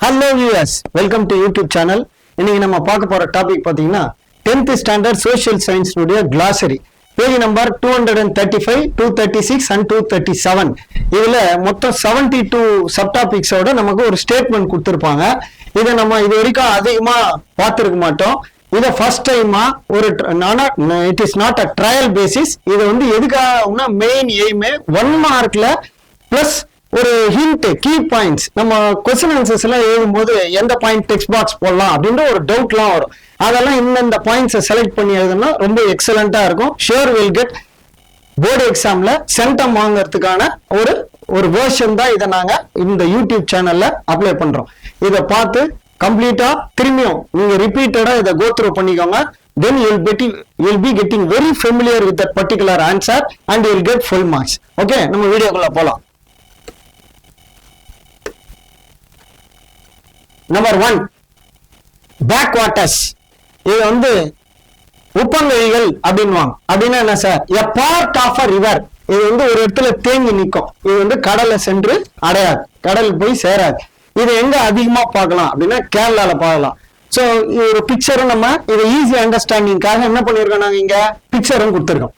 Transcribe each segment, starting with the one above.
Hello viewers, welcome to YouTube channel. இன்னைக்கு நம்ம பார்க்க போற டாபிக் பாத்தீங்கன்னா 10th ஸ்டாண்டர்ட் சோஷியல் சயின்ஸ் உடைய glossary பேஜ் நம்பர் 235, 236 and 237. இதுல மொத்தம் 72 சப் டாபிக்ஸோட நமக்கு ஒரு ஸ்டேட்மெண்ட் கொடுத்திருப்பாங்க. இதை நம்ம இது வரைக்கும் அதிகமா பார்த்திருக்க மாட்டோம். இத ஃபர்ஸ்ட் டைமா ஒரு it is not a trial basis. இது வந்து எதுக்காகனா மெயின் எய்மே 1 மார்க்ல பிளஸ் ஒரு ஹிண்ட் கீ பாயிண்ட்ஸ் நம்ம கொஸ்டின் ஆன்சர்ஸ் எல்லாம் எழுதும்போது எந்த பாயிண்ட் டெக்ஸ்ட் பாக்ஸ் போடலாம் அப்படின்ற ஒரு டவுட்லாம் வரும். அதெல்லாம் இந்த பாயிண்ட்ஸை செலக்ட் பண்ணி எழுதுனா ரொம்ப எக்ஸலண்டா இருக்கும். ஷியோர் வில் கெட் போர்டு எக்ஸாம்ல சென்டம் வாங்கறதுக்கான ஒரு வெர்ஷன் தான் இதை நாங்க இந்த யூடியூப் சேனல்ல அப்ளை பண்றோம். இதை பார்த்து கம்ப்ளீட்டா திரும்பியும் நீங்க ரிப்பீட்டடா இதை கோ த்ரூ பண்ணிக்கோங்க. Then you'll be getting very familiar with that particular answer and you'll get full marks. Okay, நம்ம வீடியோக்குள்ள போலாம். Number 1, backwaters. இது வந்து உப்பங்கழிகள் அப்படின்வாங்க. அப்படின்னா என்ன sir? A part of a river. இது வந்து ஒரு இடத்துல தேங்கி நிற்கும். இது வந்து கடலை சென்று அடையாது, கடலுக்கு போய் சேராது. இது எங்க அதிகமா பார்க்கலாம் அப்படின்னா கேரளால பார்க்கலாம். ஸோ ஒரு பிக்சரும் நம்ம இதை ஈஸி அண்டர்ஸ்டாண்டிங்காக என்ன பண்ணிருக்கோம், நாங்க இங்க பிக்சரும் கொடுத்துருக்கோம்.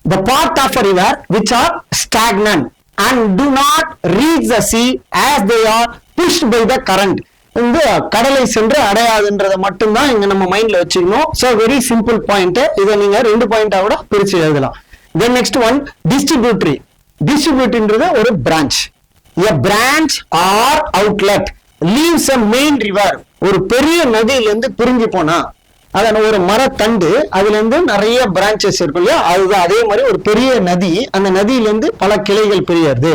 The part of a river which are stagnant and do not reach the sea as they are pushed by the current. இந்த கடலை சென்று அடையாதுன்றதை மட்டும்தான் இங்க நம்ம மைண்ட்ல வச்சுக்கணும். So very simple point. இதை நீங்க 2 பாயிண்டா கூட பிரிச்சு எழுதலாம். Then next one, distributary. டிஸ்ட்ரிபியூட்டரின்றது ஒரு branch. A branch or outlet leaves a main river. ஒரு பெரிய நதியிலிருந்து பிரிஞ்சு போனா அத ஒரு மரத்தண்டு, அதுல இருந்து நிறைய பிரான்சஸ் இருக்கும் இல்லையா, அதுதான் அதே மாதிரி ஒரு பெரிய நதி. அந்த நதியிலிருந்து பல கிளைகள் பிரியறது.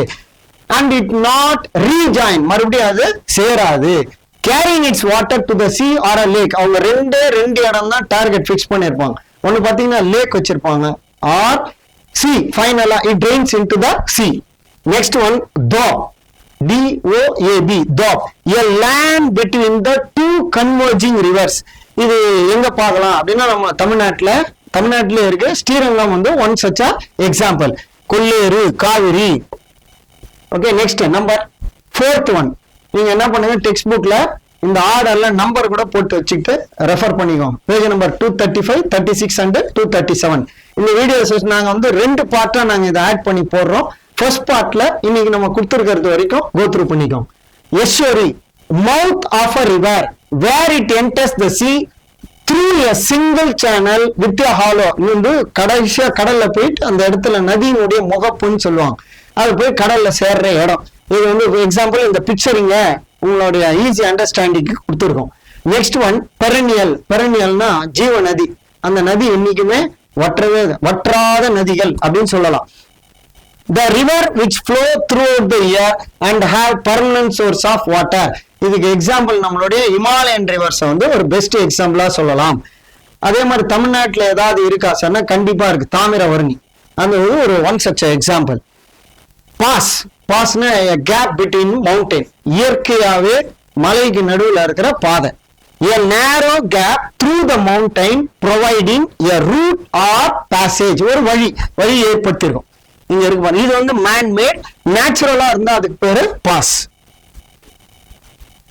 அண்ட் இட் நாட் ரீஜாயின், மறுபடியும் அது சேராது. Carrying its water to the sea or a lake. அவங்க ரெண்டு இடம் தான் டார்கெட் ஃபிக்ஸ் பண்ணிருப்பாங்க. ஒன்னு பாத்தீங்கன்னா லேக் வச்சிருப்பாங்க, ஆர் sea. ஃபைனலா it drains into the sea. Next one, doab. DOAB, doab. A land between the two converging rivers. இது எங்க பார்க்கலாம் அப்படின்னா நம்ம தமிழ்நாட்டுல இருக்கு. ஸ்ரீரங்கம் வந்து one such example. Kolleru, Kaveri. Okay, next number 4th one. நீங்க என்ன பண்ணுங்க, டெக்ஸ்ட் புக்ல இந்த ஆர்டர்ல நம்பர் கூட போட்டு வச்சுக்கிட்டு ரெஃபர் பண்ணிக்கோங்க. Page number 235, 36 and 237. இந்த வீடியோஸ் நாங்க வந்து 2 பார்ட்டா நாங்க இதை ஆட் பண்ணி போடுறோம். ஃபர்ஸ்ட் பார்ட்ல இன்னைக்கு நம்ம கொடுத்துருக்கிறது வரைக்கும் கோ த்ரூ பண்ணிக்கோங்க. Estuary, mouth of a river where it enters the sea through a single channel with a hollow. இது வந்து கடைசியா கடல்ல போயிட்டு அந்த இடத்துல நதியினுடைய முகப்புன்னு சொல்லுவாங்க. அது போய் கடல்ல சேர்ற இடம். இது வந்து எக்ஸாம்பிள் இந்த பிக்சரிங்க உங்களுடைய ஈஸி அண்டர்ஸ்டாண்டிங்க்கு கொடுத்துருக்கோம். Next one, perennial. பெரனியல்னா ஜீவ நதி. அந்த நதி என்னைக்குமே வற்றாத நதிகள் அப்படின்னு சொல்லலாம். The river which flow throughout the year and have permanent source of water. இதுக்கு எக்ஸாம்பிள் நம்மளுடைய இமாலயன் ரிவர்ஸ் வந்து ஒரு பெஸ்ட் எக்ஸாம்பிளா சொல்லலாம். அதே மாதிரி தமிழ்நாட்டுல ஏதாவது இருக்கா சார்னா கண்டிப்பா இருக்கு. தாமிரவர்ணி அந்த ஒரு ஒன் சச் எக்ஸாம்பிள். பாஸ்னா கேப் பிட்வீன் மவுண்டைன். இயற்கையாவே மலைக்கு நடுவில் இருக்கிற பாதை. A narrow gap through the mountain providing a route or passage. ஒரு வழி ஏற்படுத்திருக்கும். இங்க இருக்கு. இது வந்து மேன் மேட், நேச்சுரலா இருந்தா அதுக்கு பேரு பாஸ்.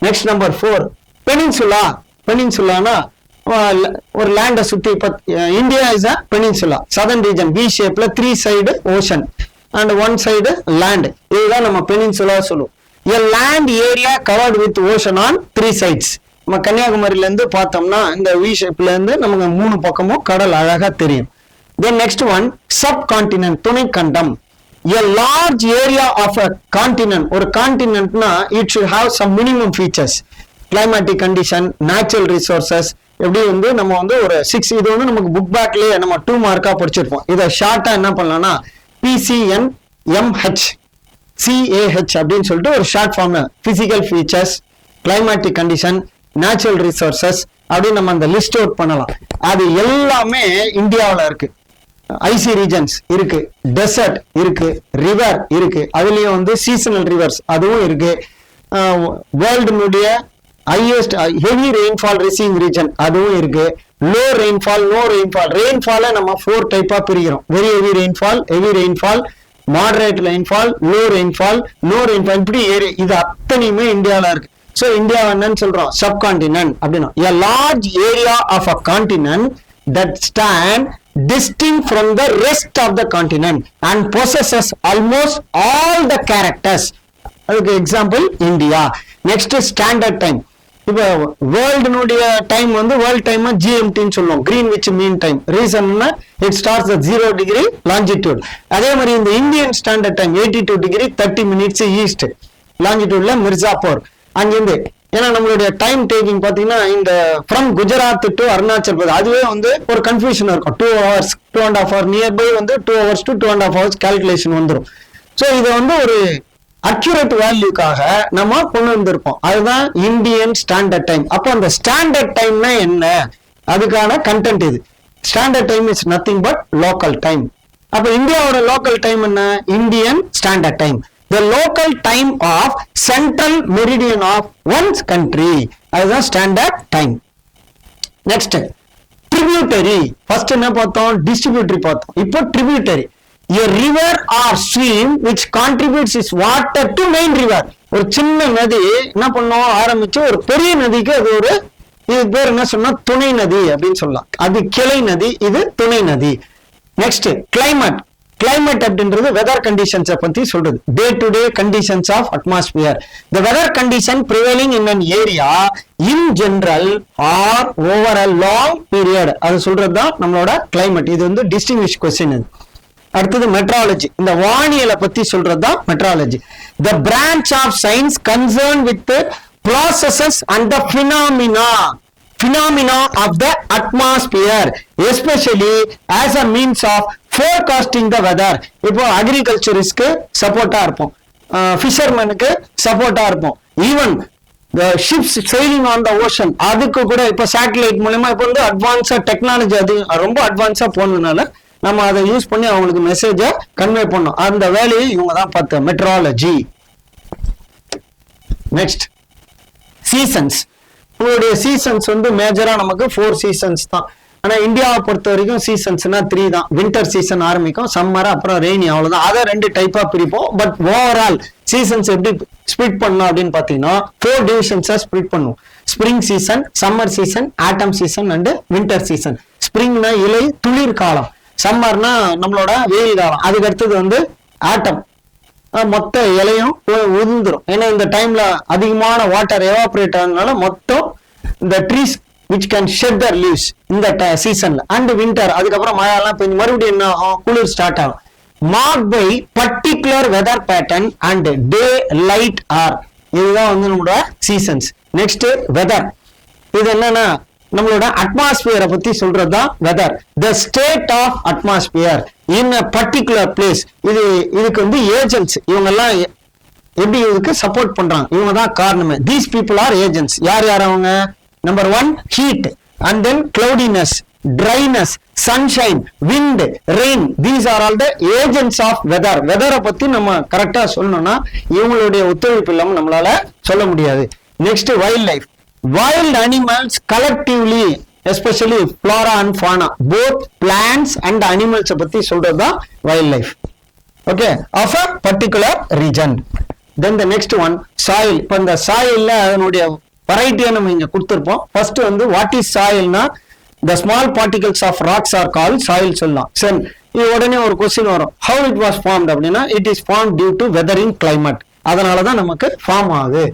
Next number 4, peninsula. பெனின்சுலானா ஒரு லேண்ட சுத்தி. India is a peninsula. Southern region V ஷேப்ல 3 side ocean and 1 side land. இதுதான் நம்ம பெனின்சுலா சொல்லுவோம். A land area covered with ocean on 3 sides. நம்ம கன்னியாகுமரியில இருந்து பார்த்தோம்னா இந்த V ஷேப்ல இருந்து நமக்கு 3 பக்கமும் கடல் அழகா தெரியும். Then next one, subcontinent, துணை கண்டம். A large area of a continent. ஒரு கான்டினென்ட்னா it should have some minimum features. Climatic condition, natural resources. எப்படி வந்து நம்ம வந்து ஒரு 6, இது வந்து நமக்கு புக் பேக்லயே நம்ம 2 மார்க்கா படிச்சிருப்போம். இதை ஷார்ட்டா என்ன பண்ணலாம்னா PCNMH CAH அப்படின்னு சொல்லிட்டு ஒரு ஷார்ட் ஃபார்ம்ல physical features, climatic condition, natural resources அப்படின்னு நம்ம அந்த லிஸ்ட் அவுட் பண்ணலாம். அது எல்லாமே இந்தியாவில் இருக்கு. ஐசி ரீஜன்ஸ் இருக்கு, டெசர்ட் இருக்கு, ரிவர் இருக்கு. அதுலயும் வந்து சீசனல் ரிவர்ஸ் அதுவும் இருக்கு. வேர்ல்டுனுடைய highest heavy rainfall receiving region அதுவும் இருக்கு. Low rainfall, no rainfall. ரெயின்ஃபாலை நம்ம 4 டைப்பா பிரிக்கிறோம். Very heavy rainfall, moderate rainfall, low rainfall, no rainfall. இப்படி இது அத்தனையுமே இந்தியாவில் இருக்கு. சோ இந்தியா என்னன்னு சொல்றோம், சப்கான்டினென்ட் அப்படின்னா a large area of a continent that stand distinct from the rest of the continent and possesses almost all the characters. அதுக்கு example India. Next standard time. இப்போ வேர்ல்டுனுடைய டைம் வந்து வேர்ல்ட் டைம் ஜிஎம்டின்னு சொல்லுவோம், Greenwich mean time. ரீசன்னா it starts at 0 degree longitude. அதே மாதிரி இந்த Indian standard time 82 degree 30 minutes east லாங்கிடியூட்ல மிர்சாப்பூர் அங்கிருந்து. ஏன்னா நம்மளுடைய டைம் டேக்கிங் பாத்தீங்கன்னா இந்த ஃப்ரம் குஜராத் டு அருணாச்சல் பிரதேஷ் அதுவே வந்து ஒரு கன்ஃபியூஷன் இருக்கும். 2 hours 2.5 hours நியர்பை வந்து 2 hours to 2.5 hours கால்குலேஷன் வந்துடும். ஸோ இதை வந்து ஒரு அக்யூரேட் வேல்யூக்காக நம்ம கொண்டு வந்திருப்போம். அதுதான் இந்தியன் ஸ்டாண்டர்ட் டைம். அப்போ அந்த ஸ்டாண்டர்ட் டைம்னா என்ன, அதுக்கான கண்டென்ட் இது. Standard time is nothing but local time. அப்ப இந்தியாவோட லோக்கல் டைம் என்ன, Indian standard time. The local time of central meridian of one's country. அதுதான் standard time. Next tributary. First என்ன பார்த்தோம், டிஸ்ட்ரிபியூட்டரி பார்த்தோம். இப்போ tributary. A river or stream which contributes its water to main river. ஒரு சின்ன நதி என்ன பண்ணோம் ஆரம்பிச்சு ஒரு பெரிய நதிக்கு அது ஒரு இது பேர் என்ன சொன்னா துணை நதி அப்படின்னு சொல்லலாம். அது கிளை நதி, இது துணை நதி. Next climate. கிளைமேட் அப்படின்றது வெதர் கண்டிஷன்ஸ் பத்தி சொல்றது. Day to day conditions of atmosphere. The weather condition prevailing in an area in general or over a long period, அது சொல்றதுதான் நம்மளோட கிளைமேட். இது வந்து டிஸ்டிங்விஷ் கொஸ்டின். அடுத்தது மெட்ராலஜி. இந்த வானியலை பத்தி சொல்றதுதான் meteorology. The branch of science concern with processes and the phenomena of the atmosphere, especially as a means of forecasting the weather. இப்போ அக்ரிகல்ச்சரிஸ்க்கு சப்போர்ட்டா இருப்போம், ஃபிஷர்மேனுக்கு சப்போர்ட்டா இருப்போம், even ships sailing on the ocean அதுக்கு கூட இப்போ சேட்டலைட் மூலமா இப்போ வந்து அட்வான்ஸா டெக்னாலஜி அது ரொம்ப அட்வான்ஸா போனதுனால நம்ம அதை யூஸ் பண்ணி அவங்களுக்கு மெசேஜை கன்வே பண்ணோம். அந்த வேலையை இவங்க தான் பார்த்த மெட்ராலஜி. Next seasons. உங்களுடைய சீசன்ஸ் வந்து மேஜரா நமக்கு 4 சீசன்ஸ் தான். ஆனா இந்தியாவை பொறுத்த வரைக்கும் சீசன்ஸ்னா 3 தான். வின்டர் சீசன் ஆரம்பிக்கும், சம்மர், அப்புறம் ரெய்னி, அவ்வளவுதான். அதை 2 டைப்பா பிரிப்போம். பட் ஓவரால் சீசன்ஸ் எப்படி ஸ்பிளிட் பண்ணோம் அப்படின்னு பாத்தீங்கன்னா 4 டிவிஷன்ஸா ஸ்பிளிட் பண்ணுவோம். Spring season, summer season, autumn season and winter season. ஸ்பிரிங்னா இலை துளிர் காலம், சம்மர்னா நம்மளோட வெயில் காலம், அதுக்கு அடுத்தது வந்து ஆட்டம், மொத்த இலையும் உதிர்ந்துரும். ஏன்னா இந்த டைம்ல அதிகமான வாட்டர் எவாபரேட் ஆனதுனால மொத்தம் இந்த trees which can shed their leaves இந்த சீசன்ல. அண்ட் வின்டர், அதுக்கப்புறம் மழை எல்லாம் பெஞ்சு மறுபடியும் என்ன ஆகும், குளிர் ஸ்டார்ட் ஆகும். Mark by particular weather pattern and daylight are. இதுதான் வந்து நம்மளோட சீசன்ஸ். Next weather. இது என்னன்னா நம்மளோட அட்மாஸ்பியரை பத்தி சொல்றதுதான் weather. The state of atmosphere in a particular place. இதுக்கு வந்து ஏஜென்ட்ஸ், இவங்க எல்லாம் எப்படி இதுக்கு சப்போர்ட் பண்றாங்க, இவங்க தான் காரணமே. These people are agents. யார் யார் அவங்க? Number 1 heat, and then cloudiness, dryness, sunshine, wind, rain. These are all the agents of weather. வெதரை பத்தி நம்ம கரெக்டா சொல்லணும்னா இவங்களுடைய ஒத்துழைப்பு இல்லாம நம்மளால சொல்ல முடியாது. Next wild life. Wild animals collectively, especially flora and fauna, both plants and animals பத்தி சொல்றதுதான் wild life. Okay, of a particular region. Then the next one, soil. இப்போ இந்த சாயில்ல அதனுடைய வெரைட்டியா நம்ம இங்க கொடுத்திருப்போம். ஃபர்ஸ்ட் வந்து வாட் இஸ் சாயில்னா the small particles of rocks are called soil சொல்லலாம். சரி, இது உடனே ஒரு கொஸ்டின் வரும், how it was formed அப்படின்னா it is formed due to weathering climate. அதனாலதான் நமக்கு ஃபார்ம் ஆகுது.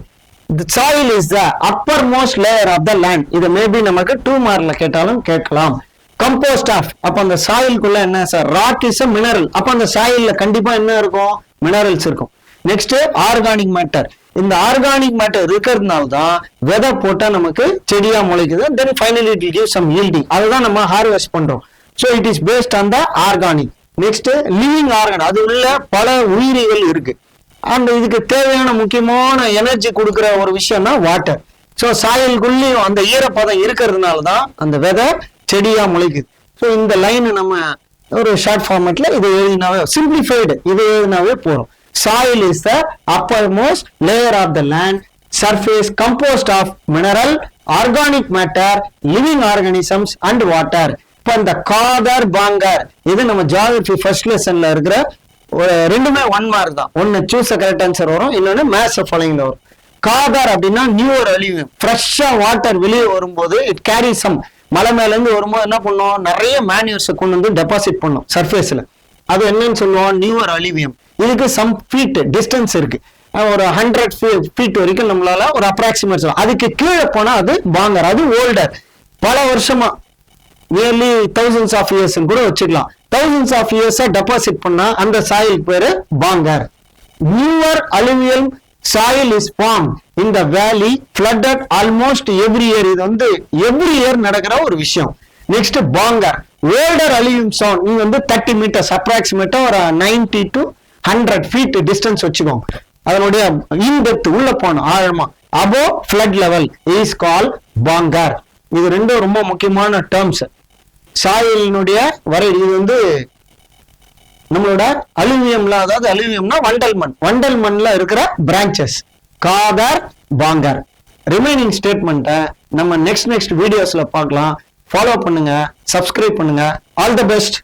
The soil is the uppermost layer of the land. இது மேபி நமக்கு 2 மார்க்ல கேட்டாலும் கேட்கலாம். Composed of. அப்ப அந்த சாயில்குள்ள என்ன sir, rock is a mineral. அப்ப அந்த சாயில்ல கண்டிப்பா என்ன இருக்கும், மினரல்ஸ் இருக்கும். Next organic matter. இந்த ஆர்கானிக் மேட்டர் இருக்கிறதுனால தான் விதை போட்டா நமக்கு செடியா முளைக்குது. Then finally it will give some yielding. அதுதான் நம்ம ஹார்வெஸ்ட் பண்றோம். So it is based on the organic. Next living organ. அது உள்ள பல உயிரிகள் இருக்கு. அண்ட் இதுக்கு தேவையான முக்கியமான எனர்ஜி கொடுக்குற ஒரு விஷயம்னா வாட்டர். ஸோ சாயலுக்குள்ளேயும் அந்த ஈரப்பதம் இருக்கிறதுனால தான் அந்த விதை செடியா முளைக்குது. ஸோ இந்த லைன் நம்ம ஒரு ஷார்ட் ஃபார்மேட்ல இது எழுதினாவே, சிம்பிளிஃபைடு இது எழுதினாவே போறோம். Soil is the uppermost layer of the land, surface composed of mineral, organic matter, living organisms and water. இப்போ இந்த காதர் பாங்கர் இது நம்ம ஜியாகிரபி ஃபர்ஸ்ட் லெசன்ல இருக்கிற ரெண்டுமே 1 மார்க் தான். ஒன்னு சூஸ் கரெக்ட் ஆன்சர் வரும், இன்னொன்னு மேத்ஸ் ஃபாலோயிங்ல வரும். காதார் அப்படின்னா நியூவர் அலுமினியம். ஃப்ரெஷ்ஷா வாட்டர் வெளியே வரும்போது இட் கேரி சம், மலை மேல இருந்து வரும்போது என்ன பண்ணும், நிறைய மேன்யூர்ஸை கொண்டு வந்து டெபாசிட் பண்ணும் சர்ஃபேஸ்ல. அது என்னன்னு சொல்லுவோம், நியூவர் அலுமினியம். இதுக்கு சம் ஃபீட் டிஸ்டன்ஸ் இருக்கு, ஒரு 100 feet வரைக்கும் நம்மளால ஒரு அப்ராக்சிமேட் சொல்லலாம். அதுக்கு கீழே போனா அது பாங்கர், அது ஓல்டர், பல வருஷமா நியர்லி thousands of years கூட வச்சுக்கலாம். thousands of years டெபாசிட் பண்ணா அந்த சாயில் பேரு Bhangar. Newer alluvium soil is formed in the valley, flooded almost every year. இது வந்து every year நடக்கிற ஒரு விஷயம். Next Bhangar, older alluvium zone. இது வந்து 30 meters அப்ராக்சிமேட்டா ஒரு 90 to 100 feet டிஸ்டன்ஸ் வச்சுக்கோங்க. அதனுடைய இன்டெப்த் உள்ள போன ஆழமா above flood level is called Bhangar. இது ரெண்டும் ரொம்ப முக்கியமான டேர்ம்ஸ். சாயிலினுடைய வரை இது வந்து நம்மளோட அலுமினியம்ல, அதாவது அலுமினியம்னா வண்டல் மண், வண்டல் மண்ல இருக்கிற பிரான்ச்சஸ் காதார் பாங்கர். ரிமைனிங் ஸ்டேட்மெண்ட்டை நம்ம நெக்ஸ்ட் வீடியோஸ்ல பார்க்கலாம். ஃபாலோ பண்ணுங்க, சப்ஸ்கிரைப் பண்ணுங்க. All the best.